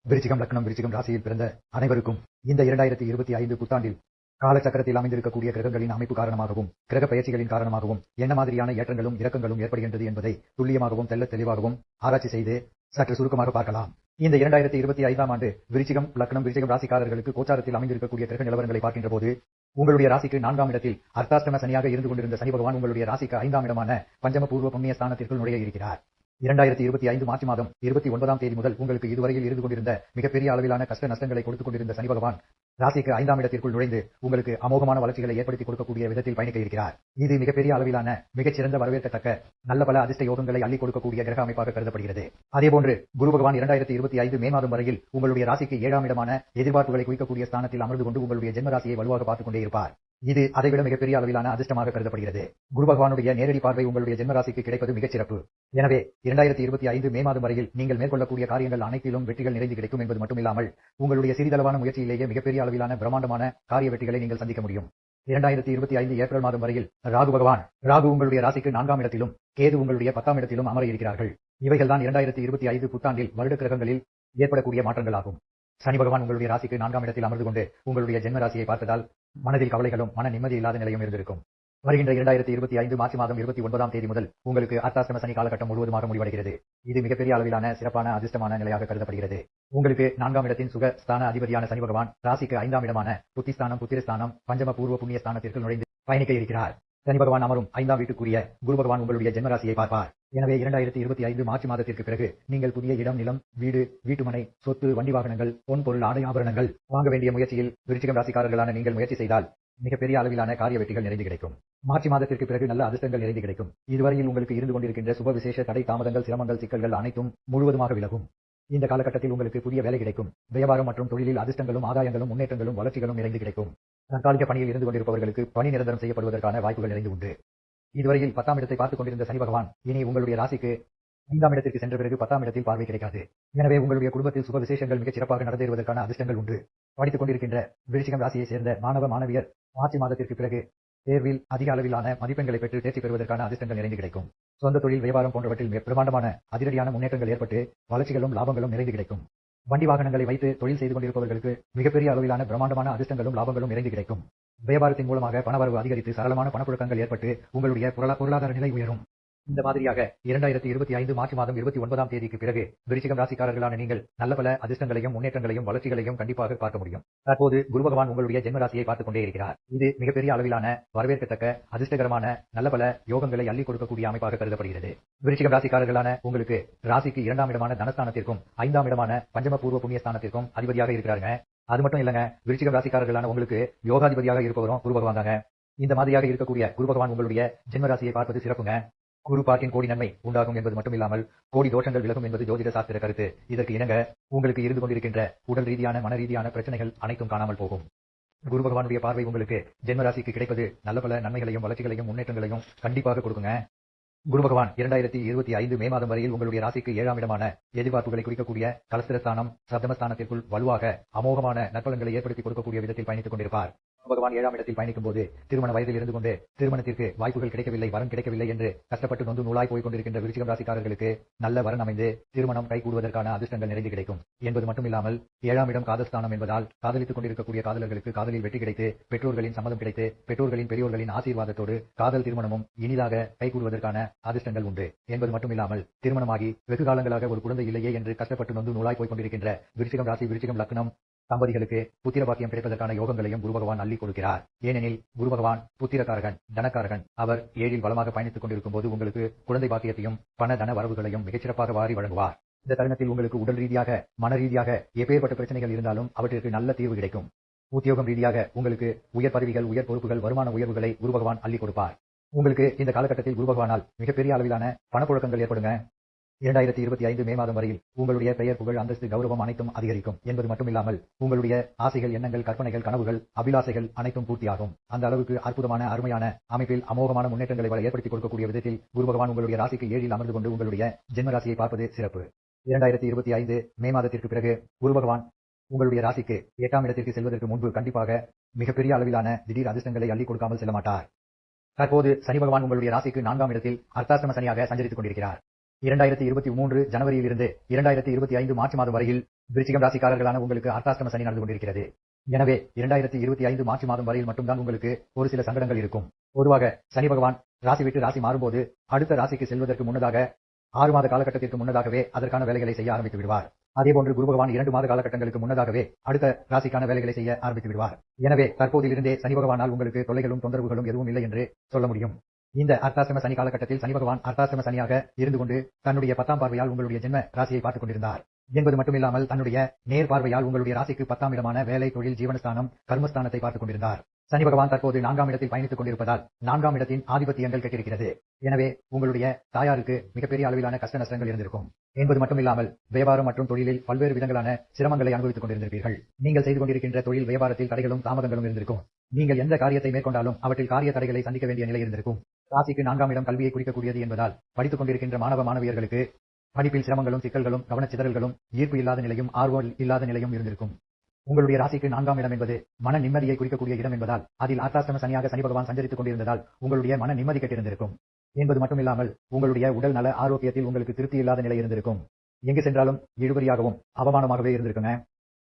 விருச்சிகம் லக்னம் விருச்சிகம் ராசியில் பிறந்த அனைவருக்கும் இந்த 2025 புத்தாண்டில் காலச்சக்கரத்தில் அமைந்திருக்கக்கூடிய கிரகங்களின் அமைப்பு காரணமாகவும் கிரக பயிற்சிகளின் காரணமாகவும் என்ன மாதிரியான ஏற்றங்களும் இறக்கங்களும் ஏற்படுகின்றது என்பதை துல்லியமாகவும் தெளிவாகவும் ஆராய்ச்சி செய்து சற்று சுருக்கமாக பார்க்கலாம். இந்த 2025ஆம் ஆண்டு விருச்சிகம் லக்னம் விருச்சிகம் ராசிக்காரர்களுக்கு கோச்சாரத்தில் அமைந்திருக்கக்கூடிய கிரக நிலவரங்களை பார்க்கின்ற போது உங்களுடைய ராசிக்கு 4ஆம் இடத்தில் அர்த்தாஷ்டம சனியாக இருந்து கொண்டிருந்த சனி பகவான் உங்களுடைய ராசிக்கு 5ஆம் இடமான பஞ்சம பூர்வ புண்ணிய ஸ்தானத்திற்குள் நுழைய இருக்கிறார். 2025 மார்ச் மாதம் 29ஆம் தேதி முதல் உங்களுக்கு இதுவரையில் இருந்து கொண்டிருந்த மிகப்பெரிய அளவிலான கஷ்ட நஷ்டங்களை கொடுத்துக் கொண்டிருந்த சனி பகவான் ராசிக்கு 5ஆம் இடத்திற்குள் நுழைந்து உங்களுக்கு அமோகமான வளர்ச்சிகளை ஏற்படுத்தி கொடுக்கக்கூடிய விதத்தில் பயணிக்க இருக்கிறார். இது மிகப்பெரிய அளவிலான மிகச்சிறந்த வரவேற்கத்தக்க நல்ல பல அதிர்ஷ்ட யோகங்களை அள்ளி கொடுக்கக்கூடிய கிரக அமைப்பாக கருதப்படுகிறது. அதேபோன்று குரு பகவான் 2025 மே மாதம் வரையில் உங்களுடைய ராசிக்கு 7ஆம் இடமான எதிர்பார்ப்புகளை குறிக்கக்கூடிய ஸ்தானத்தில் அமர்ந்து கொண்டு உங்களுடைய ஜென்ம ராசியை வலுவாக பார்த்துக் கொண்டே இருப்பார். இது அதைவிட மிகப்பெரிய அளவிலான அதிர்ஷ்டமாக கருதப்படுகிறது. குரு பகவானுடைய நேரடி பார்வை உங்களுடைய ஜென்மராசிக்கு கிடைப்பது மிகச் சிறப்பு. எனவே 2025 மே மாதம் வரையில் நீங்கள் மேற்கொள்ளக்கூடிய காரியங்கள் அனைத்திலும் வெற்றிகள் நிறைந்து கிடைக்கும் என்பது மட்டுமில்லாமல் உங்களுடைய சிறிதளவான முயற்சியிலேயே மிகப்பெரிய அளவிலான பிரம்மாண்டமான காரிய வெற்றிகளை நீங்கள் சந்திக்க முடியும். 2025 ஏப்ரல் மாதம் வரையில் ராகு உங்களுடைய ராசிக்கு 4ஆம் இடத்திலும் கேது உங்களுடைய 10ஆம் இடத்திலும் அமர இருக்கிறார்கள். இவைகள்தான் 2025 புத்தாண்டில் வருட கிரகங்களில் ஏற்படக்கூடிய மாற்றங்கள் ஆகும். சனி பகவான் உங்களுடைய ராசிக்கு 4ஆம் இடத்தில் அமர்ந்து கொண்டு உங்களுடைய ஜென்ம ராசியை பார்த்ததால் மனதில் கவலைகளும் மன நிம்மதி இல்லாத நிலையும் இருந்திருக்கும். வருகின்ற 2025 மார்ச் மாதம் 29ஆம் தேதி முதல் உங்களுக்கு அர்த்தாஷ்டம சனி காலகட்டம் முழுவதுமாக முடிவடைகிறது. இது மிகப்பெரிய அளவிலான சிறப்பான அதிர்ஷ்டமான நிலையாக கருதப்படுகிறது. உங்களுக்கு 4ஆம் இடத்தின் சுக ஸ்தான அதிபதியான சனி பகவான் ராசிக்கு 5ஆம் இடமான புத்திஸ்தானம் புத்திரஸ்தானம் பஞ்சம பூர்வ புண்ணிய ஸ்தானத்திற்கு நுழைந்து பயணிக்க இருக்கிறார். சனி பகவான் அமரும் 5ஆம் வீட்டுக்குரிய குரு பகவான் உங்களுடைய ஜென்மராசியை பார்ப்பார். எனவே 2025 மார்ச் மாதத்திற்கு பிறகு நீங்கள் புதிய இடம் நிலம் வீடு வீட்டுமனை சொத்து வண்டி வாகனங்கள் பொன் பொருள் ஆடை ஆபரணங்கள் வாங்க வேண்டிய முயற்சியில் விருச்சிகம் ராசிக்காரர்களான நீங்கள் முயற்சி செய்தால் மிகப்பெரிய அளவிலான காரிய வெற்றிகள் நிறைந்து கிடைக்கும். மார்ச் மாதத்திற்கு பிறகு நல்ல அதிர்ஷ்டங்கள் நிறைந்து கிடைக்கும். இதுவரையில் உங்களுக்கு இருந்து கொண்டிருக்கின்ற சுப விசேஷ தடை தாமதங்கள் சிரமங்கள் சிக்கல்கள் அனைத்தும் முழுவதுமாக விலகும். இந்த காலகட்டத்தில் உங்களுக்கு புதிய வேலை கிடைக்கும். வியாபாரம் மற்றும் தொழிலில் அதிர்ஷ்டங்களும் ஆதாயங்களும் முன்னேற்றங்களும் வளர்ச்சிகளும் நிறைந்து கிடைக்கும். தற்காலிக பணியில் இருந்து கொண்டிருப்பவர்களுக்கு பணி நிரந்தரம் செய்யப்படுவதற்கான வாய்ப்புகள் நிறைந்து உண்டு. இதுவரையில் 10ஆம் இடத்தை பார்த்துக் கொண்டிருந்த சனி பகவான் இனி உங்களுடைய ராசிக்கு 5ஆம் இடத்திற்கு சென்ற பிறகு 10ஆம் இடத்தில் பார்வை கிடைக்காது. எனவே உங்களுடைய குடும்பத்தில் சுப விசேஷங்கள் மிகச் சிறப்பாக நடந்தேறுவதற்கான அதிர்ஷ்டங்கள் உண்டு. படித்துக் கொண்டிருக்கின்ற விருச்சிகம் ராசியை சேர்ந்த மாணவ மாணவியர் மார்ச் மாதத்திற்கு பிறகு தேர்வில் அதிக அளவிலான மதிப்பெண்களை பெற்று தேர்ச்சி பெறுவதற்கான அதிர்ஷ்டங்கள் நிறைந்து கிடைக்கும். சொந்த தொழில் வியாபாரம் போன்றவற்றில் பிரமாண்டமான அதிரடியான முன்னேற்றங்கள் ஏற்பட்டு வளர்ச்சிகளும் லாபங்களும் நிறைந்து கிடைக்கும். வண்டி வாகனங்களை வைத்து தொழில் செய்து கொண்டிருப்பவர்களுக்கு மிகப்பெரிய அளவிலான பிரமாண்டமான அதிர்ஷ்டங்களும் லாபங்களும் நிறைந்து கிடைக்கும். வியாபாரத்தின் மூலமாக பணவரவு அதிகரித்து சரளமான பணப்புழக்கங்கள் ஏற்பட்டு உங்களுடைய பொருளாதார நிலை உயரும். இந்த மாதிரியாக 2025 மார்ச் மாதம் 29ஆம் தேதிக்கு பிறகு விருச்சிகம் ராசிக்காரர்களான நீங்கள் நல்ல பல அதிர்ஷ்டங்களையும் முன்னேற்றங்களையும் வளர்ச்சிகளையும் கண்டிப்பாக பார்க்க முடியும். தற்போது குரு பகவான் உங்களுடைய ஜென்ம ராசியை பார்த்துக் கொண்டே இருக்கிறார். இது மிகப்பெரிய அளவிலான வரவேற்கத்தக்க அதிர்ஷ்டகரமான நல்ல பல யோகங்களை அள்ளி கொடுக்கக்கூடிய அமைப்பாக கருதப்படுகிறது. விருச்சிகம் ராசிக்காரர்களான உங்களுக்கு ராசிக்கு 2ஆம் இடமான தனஸ்தானத்திற்கும் 5ஆம் இடமான பஞ்சம பூர்வ புண்ணிய ஸ்தானத்திற்கும் அதிபதியாக இருக்கிறாங்க. அது மட்டும் இல்லங்க, விருச்சிகம் ராசிக்காரர்களான உங்களுக்கு யோகாதிபதியாக இருப்பவரும் குரு பகவான் தாங்க. இந்த மாதிரியாக இருக்கக்கூடிய குரு பகவான் உங்களுடைய ஜென்ம ராசியை பார்ப்பது சிறப்புங்க. குரு பார்க்கின் கோடி நன்மை உண்டாகும் என்பது மட்டுமில்லாமல் கோடி தோஷங்கள் விலகும் என்பது ஜோதிட சாஸ்திர கருத்து. இதற்கு இணங்க உங்களுக்கு இருந்து கொண்டிருக்கின்ற உடல் ரீதியான மன ரீதியான பிரச்சனைகள் அனைத்தும் காணாமல் போகும். குரு பகவானுடைய பார்வை உங்களுக்கு ஜென்ம ராசிக்கு கிடைப்பது நல்ல பல நன்மைகளையும் வளர்ச்சிகளையும் முன்னேற்றங்களையும் கண்டிப்பாக கொடுக்குங்க. குரு பகவான் 2025 மே மாதம் வரையில் உங்களுடைய ராசிக்கு 7ஆம் இடமான எதிர்பார்ப்புகளை குறிக்கக்கூடிய கலஸ்திரஸ்தானம் சப்தமஸ்தானத்திற்குள் வலுவாக அமோகமான நற்பலன்களை ஏற்படுத்தி கொடுக்கக்கூடிய விதத்தில் பயணித்துக் கொண்டிருப்பார். பகவான் 7ஆம் இடத்தில் பயணிக்கும் போது திருமண வயதில் இருந்து கொண்டு திருமணத்திற்கு வாய்ப்புகள் கிடைக்கவில்லை, வரன் கிடைக்கவில்லை என்று கஷ்டப்பட்டு நொந்து நூலாய் போய் கொண்டிருக்கின்ற விருச்சிகம் ராசிக்காரர்களுக்கு நல்ல வரன் அமைந்து திருமணம் கைகூடுவதற்கான அதிர்ஷ்டங்கள் நிறைந்து கிடைக்கும் என்பது மட்டுமில்லாமல் 7ஆம் இடம் காதல்ஸ்தானம் என்பதால் காதலித்துக் கொண்டிருக்கக்கூடிய காதலர்களுக்கு காதலில் வெற்றி கிடைத்து பெற்றோர்களின் சம்மதம் கிடைத்து பெற்றோர்களின் பெரியோர்களின் ஆசீர்வாதத்தோடு காதல் திருமணமும் இனிதாக கைகூடுவதற்கான அதிர்ஷ்டங்கள் உண்டு என்பது மட்டுமில்லாமல் திருமணமாகி வெகு காலங்களாக ஒரு குழந்தை இல்லையே என்று கஷ்டப்பட்டு நொந்து நூலாய் போய் கொண்டிருக்கின்ற விருச்சிகம் ராசி விருச்சிகம் லக்னம் தம்பதிகளுக்கு புத்திர பாக்கியம் கிடைப்பதற்கான யோகங்களையும் குரு பகவான் அள்ளி கொடுக்கிறார். ஏனெனில் குரு பகவான் புத்திரக்காரகன் தனக்காரகன். அவர் 7இல் பலமாக பயணித்துக் கொண்டிருக்கும் போது உங்களுக்கு குழந்தை பாக்கியத்தையும் பண தன வரவுகளையும் மிகச்சிறப்பாக வாரி வழங்குவார். இந்த தருணத்தில் உங்களுக்கு உடல் ரீதியாக மன ரீதியாக எப்பேற்பட்ட பிரச்சனைகள் இருந்தாலும் அவற்றிற்கு நல்ல தீர்வு கிடைக்கும். உத்தியோகம் ரீதியாக உங்களுக்கு உயர் பதவிகள் உயர் பொறுப்புகள் வருமான உயர்வுகளை குரு பகவான் அள்ளி கொடுப்பார். உங்களுக்கு இந்த காலகட்டத்தில் குரு பகவானால் மிகப்பெரிய அளவிலான பணப்புழக்கங்கள் ஏற்படுங்க. 2025 மே மாதம் வரையில் உங்களுடைய பெயர் புகழ் அந்தஸ்து கௌரவம் அனைத்தும் அதிகரிக்கும் என்பது மட்டுமில்லாமல் உங்களுடைய ஆசைகள் எண்ணங்கள் கற்பனைகள் கனவுகள் அபிலாசைகள் அனைத்தும் பூர்த்தியாகும். அந்த அளவுக்கு அற்புதமான அருமையான அமைப்பில் அமோகமான முன்னேற்றங்களை ஏற்படுத்தி கொடுக்கக்கூடிய விதத்தில் குரு பகவான் உங்களுடைய ராசிக்கு 7இல் அமர்ந்து கொண்டு உங்களுடைய ஜென்ம ராசியை பார்ப்பது சிறப்பு. 2025 மே மாதத்திற்கு பிறகு குரு பகவான் உங்களுடைய ராசிக்கு 8ஆம் இடத்திற்கு செல்வதற்கு முன்பு கண்டிப்பாக மிகப்பெரிய அளவிலான திடீர் அதிர்ஷ்டங்களை அள்ளி கொடுக்காமல் செல்ல மாட்டார். தற்போது சனி பகவான் உங்களுடைய ராசிக்கு 4ஆம் இடத்தில் அர்த்தாஷ்டம சனியாக சஞ்சரித்துக் கொண்டிருக்கிறார். 2023 ஜனவரியிலிருந்து 2025 மார்ச் மாதம் வரையில் விருச்சிகம் ராசிக்காரர்களான உங்களுக்கு அர்த்தாஷ்டம சனி நடந்து கொண்டிருக்கிறது. எனவே 2025 மார்ச் மாதம் வரையில் மட்டும்தான் உங்களுக்கு ஒரு சில சங்கடங்கள் இருக்கும். பொதுவாக சனி பகவான் ராசி விட்டு ராசி மாறும்போது அடுத்த ராசிக்கு செல்வதற்கு முன்னதாக 6 மாத காலகட்டத்திற்கு முன்னதாகவே அதற்கான வேலைகளை செய்ய ஆரம்பித்து விடுவார். அதேபோன்று குரு பகவான் 2 மாத காலகட்டங்களுக்கு முன்னதாகவே அடுத்த ராசிக்கான வேலைகளை செய்ய ஆரம்பித்து விடுவார். எனவே தற்போதிலிருந்தே சனி பகவானால் உங்களுக்கு தொல்லைகளும் தொந்தரவுகளும் எதுவும் இல்லை என்று சொல்ல முடியும். இந்த அர்த்தாஷ்டம சனி காலகட்டத்தில் சனி பகவான் அர்த்தாஷ்டம சனியாக இருந்து கொண்டு தன்னுடைய 10ஆம் பார்வையால் உங்களுடைய ஜென்ம ராசியை பார்த்துக் கொண்டிருந்தார் என்பது மட்டுமில்லாமல் தன்னுடைய நேர் பார்வையால் உங்களுடைய ராசிக்கு 10ஆம் இடமான வேலை, தொழில், ஜீவனஸ்தானம், கர்மஸ்தானத்தை பார்த்துக் கொண்டிருந்தார். சனி பகவான் தற்போது 4ஆம் இடத்தில் பயணித்துக் கொண்டிருப்பதால் 4ஆம் இடத்தின் ஆதிபத்தியங்கள் கெட்டிருக்கிறது. எனவே உங்களுடைய தாயாருக்கு மிகப்பெரிய அளவிலான கஷ்ட நஷ்டங்கள் இருந்திருக்கும் என்பது மட்டுமில்லாமல் வியாபாரம் மற்றும் தொழிலில் பல்வேறு விதங்களான சிரமங்களை அனுபவித்துக் கொண்டிருந்திருப்பீர்கள். நீங்கள் செய்து கொண்டிருக்கின்ற தொழில் வியாபாரத்தில் தடைகளும் தாமதங்களும் இருந்திருக்கும். நீங்கள் எந்த காரியத்தை மேற்கொண்டாலும் அவற்றில் காரிய தடைகளை சந்திக்க வேண்டிய நிலை இருந்திருக்கும். ராசிக்கு 4ஆம் இடம் கல்வியை குறிக்கக்கூடியது என்பதால் படித்துக் கொண்டிருக்கின்ற மாணவ மாணவியர்களுக்கு படிப்பில் சிரமங்களும், சிக்கல்களும், கவனச்சிதறல்களும், ஈர்ப்பு இல்லாத நிலையும், ஆர்வம் இல்லாத நிலையும் இருந்திருக்கும். உங்களுடைய ராசிக்கு 4ஆம் இடம் என்பது மன நிம்மதியை குறிக்கக்கூடிய இடம் என்பதால் அதில் அர்த்தாஷ்டம சனியாக சனி பகவான் சஞ்சரித்துக் கொண்டிருந்ததால் உங்களுடைய மன நிம்மதி கெட்டிருந்திருக்கும் என்பது மட்டுமில்லாமல் உங்களுடைய உடல் நல ஆரோக்கியத்தில் உங்களுக்கு திருப்தி இல்லாத நிலை இருந்திருக்கும். எங்கு சென்றாலும் இழுபறியாகவும் அவமானமாகவே இருந்திருக்குங்க.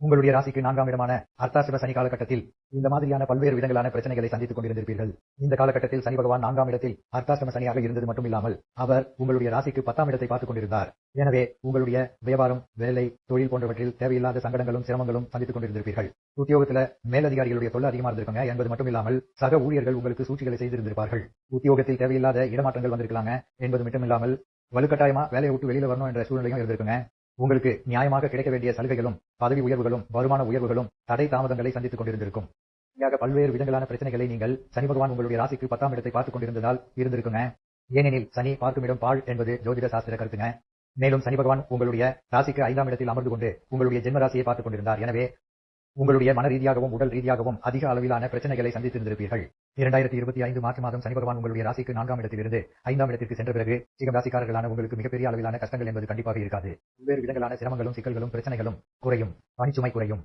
உங்களுடைய ராசிக்கு 4ஆம் இடமான அர்த்தாஷ்டம சனி காலகட்டத்தில் இந்த மாதிரியான பல்வேறு விதங்களான பிரச்சனைகளை சந்தித்துக் கொண்டிருந்திருப்பீர்கள். இந்த காலகட்டத்தில் சனி பகவான் 4ஆம் இடத்தில் அர்த்தாஷ்டம சனியாக இருந்தது மட்டுமில்லாமல் அவர் உங்களுடைய ராசிக்கு 10ஆம் இடத்தை பார்த்துக் கொண்டிருந்தார். எனவே உங்களுடைய வியாபாரம், வேலை, தொழில் போன்றவற்றில் தேவையில்லாத சங்கடங்களும் சிரமங்களும் சந்தித்துக் கொண்டிருந்திருப்பீர்கள். உத்தியோகத்தில் மேலதிகாரிகளுடைய தொல்லை அதிகமாக இருந்திருக்காங்க என்பது மட்டுமில்லாமல் சக ஊழியர்கள் உங்களுக்கு சூழ்ச்சிகளை செய்திருந்திருப்பார்கள். உத்தியோகத்தில் தேவையில்லாத இடமாற்றங்கள் வந்திருக்கலாங்க என்பது மட்டுமில்லாமல் வலுக்கட்டாயமா வேலையை விட்டு வெளியில வரணும் என்ற சூழ்நிலையும் இருந்திருக்குங்க. உங்களுக்கு நியாயமாக கிடைக்க வேண்டிய சலுகைகளும், பதவி உயர்வுகளும், வருமான உயர்வுகளும் தடை தாமதங்களை சந்தித்துக் கொண்டிருந்திருக்கும். பல்வேறு விதங்களான பிரச்சனைகளை நீங்கள் சனி பகவான் உங்களுடைய ராசிக்கு 10ஆம் இடத்தை பார்த்துக் கொண்டிருந்ததால் இருந்திருக்குங்க. ஏனெனில் சனி பார்க்கும் இடம் பாழ் என்பது ஜோதிட சாஸ்திர கருத்துங்க. மேலும் சனி பகவான் உங்களுடைய ராசிக்கு 5ஆம் இடத்தில் அமர்ந்து கொண்டு உங்களுடைய ஜென்ம ராசியை பார்த்துக் கொண்டிருந்தார். எனவே உங்களுடைய மன ரீதியாகவும் உடல் ரீதியாகவும் அதிக அளவிலான பிரச்சனைகளை சந்தித்திருந்திருப்பீர்கள். 2025 மார்ச் மாதம் சனி பகவான் உங்களுடைய ராசிக்கு 4ஆம் இடத்திலிருந்து 5ஆம் இடத்திற்கு சென்ற பிறகு சிகம் ராசிக்காரர்களான உங்களுக்கு மிகப்பெரிய அளவிலான கஷ்டங்கள் என்பது கண்டிப்பாக இருக்காது. பல்வேறு விதங்களான சிரமங்களும், சிக்கல்களும், பிரச்சனைகளும் குறையும், பணிச்சுமை குறையும்.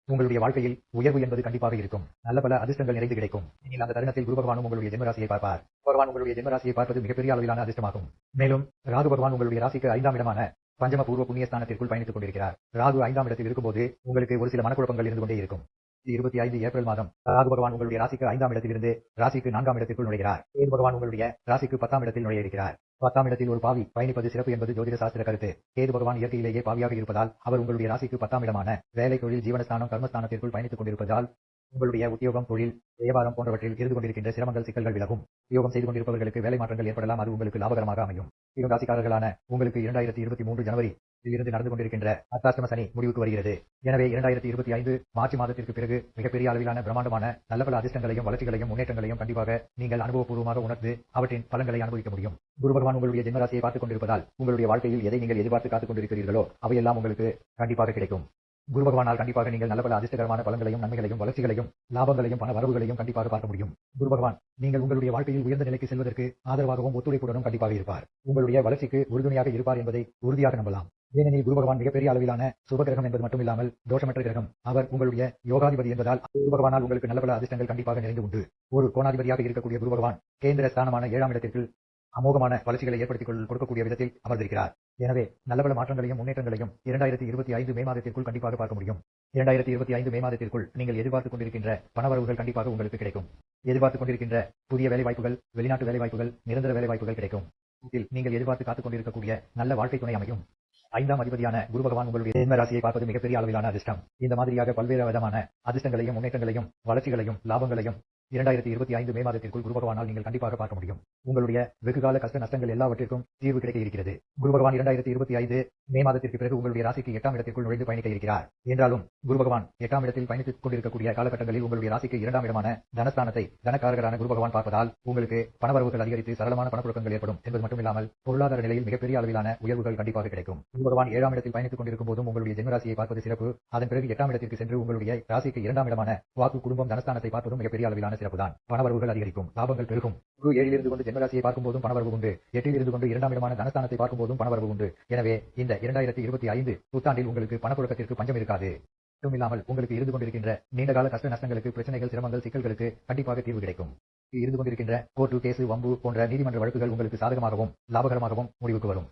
உங்களுடைய வாழ்க்கையில் உயர்வு என்பது கண்டிப்பாக இருக்கும். நல்ல பல அதிர்ஷ்டங்கள் நிறைந்து கிடைக்கும். நீங்கள் அந்த தருணத்தில் குரு பகவானும் உங்களுடைய ஜென்ம ராசியை பார்ப்பார். பகவான் உங்களுடைய ஜென்ம ராசியை பார்ப்பது மிகப்பெரிய அளவிலான அதிர்ஷ்டமாகும். மேலும் ராகு பகவான் உங்களுடைய ராசிக்கு 5ஆம் இடமான பஞ்சம பூர்வ புண்ணியஸ்தானத்திற்குள் பயணித்துக் கொண்டிருக்கிறார். ராகு 5ஆம் இடத்தில் இருக்கும்போது உங்களுக்கு ஒரு சில மனக்குழப்பங்கள் இருந்து கொண்டே இருக்கும். 25 ஏப்ரல் மாதம் ராகு பகவான் உங்களுடைய ராசிக்கு 5ஆம் இடத்திலிருந்து ராசிக்கு 4ஆம் இடத்திற்குள் நுழைகிறார். கேது பகவான் உங்களுடைய ராசிக்கு 10ஆம் இடத்தில் நுழைய இருக்கிறார். 10ஆம் இடத்தில் ஒரு பாவி பயணிப்பது சிறப்பு என்பது ஜோதிட சாஸ்திர கருத்து. கேது பகவான் இயற்கையிலேயே பாவியாக இருப்பதால் அவர் உங்களுடைய ராசிக்கு 10ஆம் இடமான வேலை, தொழில், ஜீவனஸ்தானம், கர்மஸ்தானத்திற்குள் பயணித்துக் கொண்டிருப்பதால் உங்களுடைய உத்தியோகம், தொழில், வியாபாரம் போன்றவற்றில் இருந்து கொண்டிருக்கின்ற சிரமங்கள், சிக்கல்கள் விலகும். உத்தியோகம் செய்து கொண்டிருப்பவர்களுக்கு வேலை மாற்றங்கள் ஏற்படலாம். அது உங்களுக்கு லாபகரமாக அமையும். சிகம் ராசிக்காரர்களான உங்களுக்கு 2023 ஜனவரி இருந்து நடந்து கொண்டிருக்கின்ற அர்த்தாஷ்டம சனி முடிவுக்கு வருகிறது. எனவே 2025 மார்ச் மாதத்திற்கு பிறகு மிகப்பெரிய அளவிலான பிரம்மாண்டமான நல்ல பல அதிர்ஷ்டங்களையும், வளர்ச்சிகளையும், முன்னேற்றங்களையும் கண்டிப்பாக நீங்கள் அனுபவபூர்வமாக உணர்ந்து அவற்றின் பலன்களை அனுபவிக்க முடியும். குரு பகவான் உங்களுடைய ஜென்மராசியை பார்த்துக் கொண்டிருப்பதால் உங்களுடைய வாழ்க்கையில் எதை நீங்கள் எதிர்பார்த்து காத்துக் கொண்டிருக்கிறீர்களோ அவையெல்லாம் உங்களுக்கு கண்டிப்பாக கிடைக்கும். குரு பகவானால் கண்டிப்பாக நீங்கள் நல்ல பல அதிர்ஷ்டகரமான பலன்களையும், நன்மைகளையும், வளர்ச்சிகளையும், லாபங்களையும், பண வரவுகளையும் கண்டிப்பாக பார்க்க முடியும். குரு பகவான் நீங்கள் உங்களுடைய வாழ்க்கையில் உயர்ந்த நிலைக்கு செல்வதற்கு ஆதரவாகவும் ஒத்துழைப்புடனும் கண்டிப்பாக இருப்பார். உங்களுடைய வளர்ச்சிக்கு உறுதுணையாக இருப்பார் என்பதை உறுதியாக நம்பலாம். ஏனெனில் குரு பகவான் மிகப்பெரிய அளவிலான சுபகிரகம் என்பது மட்டுமில்லாமல் தோஷமற்ற கிரகம். அவர் உங்களுடைய யோகாதிபதி என்பதால் குரு பகவானால் உங்களுக்கு நல்ல பல அதிர்ஷ்டங்கள் கண்டிப்பாக நிறைந்து உண்டு. ஒரு கோணாதிபதியாக இருக்கக்கூடிய குரு பகவான் கேந்திர ஸ்தானமான 7ஆம் இடத்திற்கு அமோகமான வளர்ச்சிகளை ஏற்படுத்திக் கொடுக்கக்கூடிய விதத்தில் அமர்ந்திருக்கிறார். எனவே நல்ல பல மாற்றங்களையும், முன்னேற்றங்களையும் 2025 மே மாதத்திற்குள் கண்டிப்பாக பார்க்க முடியும். 2025 மே மாதத்திற்குள் நீங்கள் எதிர்பார்த்துக் கொண்டிருக்கின்ற பணவரவுகள் கண்டிப்பாக உங்களுக்கு கிடைக்கும். எதிர்பார்த்துக் கொண்டிருக்கின்ற புதிய வேலை வாய்ப்புகள், வெளிநாட்டு வேலை வாய்ப்புகள், நிரந்தர வேலை வாய்ப்புகள் கிடைக்கும். நீங்கள் எதிர்பார்த்து காத்துக் கொண்டிருக்கக்கூடிய நல்ல வாழ்க்கை துணை அமையும். 5ஆம் அதிபதியான குரு பகவான் உங்களுடைய ஜென்ம ராசியை பார்ப்பது மிகப்பெரிய அளவிலான அதிர்ஷ்டம். இந்த மாதிரியாக பல்வேறு விதமான அதிர்ஷ்டங்களையும், முன்னேற்றங்களையும், வளர்ச்சிகளையும், லாபங்களையும் 2025 மே மாதத்திற்குள் குரு பகவானால் நீங்கள் கண்டிப்பாக பார்க்க முடியும். உங்களுடைய வெகுகால கஷ்ட நஷ்டங்கள் எல்லாவற்றிற்கும் தீர்வு கிடைக்க இருக்கிறது. குரு பகவான் 2025 மே மாதத்திற்கு பிறகு உங்களுடைய ராசிக்கு 8ஆம் இடத்திற்குள் நுழைந்து பயணிக்க இருக்கிறார். என்றாலும் குரு பகவான் 8ஆம் இடத்தில் பயணித்துக் கொண்டிருக்கக்கூடிய காலகட்டங்களில் உங்களுடைய ராசிக்கு 2ஆம் இடமான தனஸ்தானத்தை தனக்காரகரான குரு பகவான் பார்ப்பதால் உங்களுக்கு பணவரவுகள் அதிகரித்து சரளமான பணப்புழக்கங்கள் ஏற்படும் என்பது மட்டுமில்லாமல் பொருளாதார நிலையில் மிகப்பெரிய அளவிலான உயர்வுகள் கண்டிப்பாக கிடைக்கும். குரு பகவான் 7ஆம் இடத்தில் பயணித்துக் கொண்டிருக்கும் போதும் உங்களுடைய ஜென்ம ராசியை பார்ப்பது சிறப்பு. அதன் பிறகு 8ஆம் இடத்திற்கு சென்று உங்களுடைய ராசிக்கு 2ஆம் இடமான வாக்கு, குடும்பம், தனஸ்தானத்தை பார்ப்பதும் மிகப்பெரிய அளவிலான சிறப்புதான். பணவரவுகள் அதிகரிக்கும், லாபங்கள் பெருகும். குரு 7இல் இருந்து கொண்டு ஜென்மராசியை பார்க்கும் போதும் பணவரவு உண்டு. 8இல் இருந்து கொண்டு 2ஆம் இடமான தனஸ்தானத்தை பார்க்கும் போதும் பணவரவு உண்டு. எனவே இந்த 2025 புத்தாண்டில் உங்களுக்கு பணப்புழக்கத்திற்கு பஞ்சம் இருக்காது. மட்டுமில்லாமல் உங்களுக்கு இருந்து கொண்டிருக்கின்ற நீண்டகால கஷ்ட நஷ்டங்களுக்கு, பிரச்சனைகள், சிரமங்கள், சிக்கல்களுக்கு கண்டிப்பாக தீர்வு கிடைக்கும். இருந்து கொண்டிருக்கின்ற கோர்ட்டு கேசு, வம்பு போன்ற நீதிமன்ற வழக்குகள் உங்களுக்கு சாதகமாகவும் லாபகரமாகவும் முடிவுக்கு வரும்.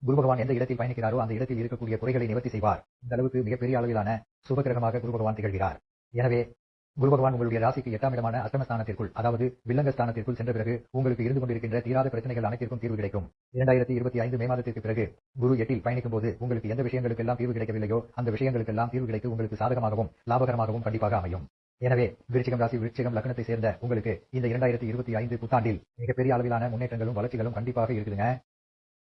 குரு பகவான் எந்த இடத்தில் பயணிக்கிறாரோ அந்த இடத்தில் இருக்கக்கூடிய குறைகளை நிவர்த்தி செய்வார். இந்த அளவுக்கு மிகப்பெரிய அளவிலான சுப கிரகமாக குரு பகவான் திகழ்கிறார். எனவே குரு பகவான் உங்களுடைய ராசிக்கு 8ஆம் இடமான அஷ்டமஸ்தானத்திற்குள், அதாவது வில்லங்க ஸ்தானத்திற்குள் சென்ற பிறகு உங்களுக்கு இருந்து கொண்டிருக்கின்ற தீராத பிரச்சனைகள் அனைத்திற்கும் தீர்வு கிடைக்கும். 2025 மே மாதத்திற்கு பிறகு குரு 8இல் பயணிக்கும் போது உங்களுக்கு எந்த விஷயங்களுக்கெல்லாம் தீர்வு கிடைக்கவில்லையோ அந்த விஷயங்களுக்கெல்லாம் தீர்வு கிடைத்து உங்களுக்கு சாதகமாகவும் லாபகரமாகவும் கண்டிப்பாக அமையும். எனவே விருச்சிகம் ராசி, விருச்சிகம் லக்னத்தை சேர்ந்த உங்களுக்கு இந்த 2025 புத்தாண்டில் மிகப்பெரிய அளவிலான முன்னேற்றங்களும் வளர்ச்சிகளும் கண்டிப்பாக இருக்குதுங்க.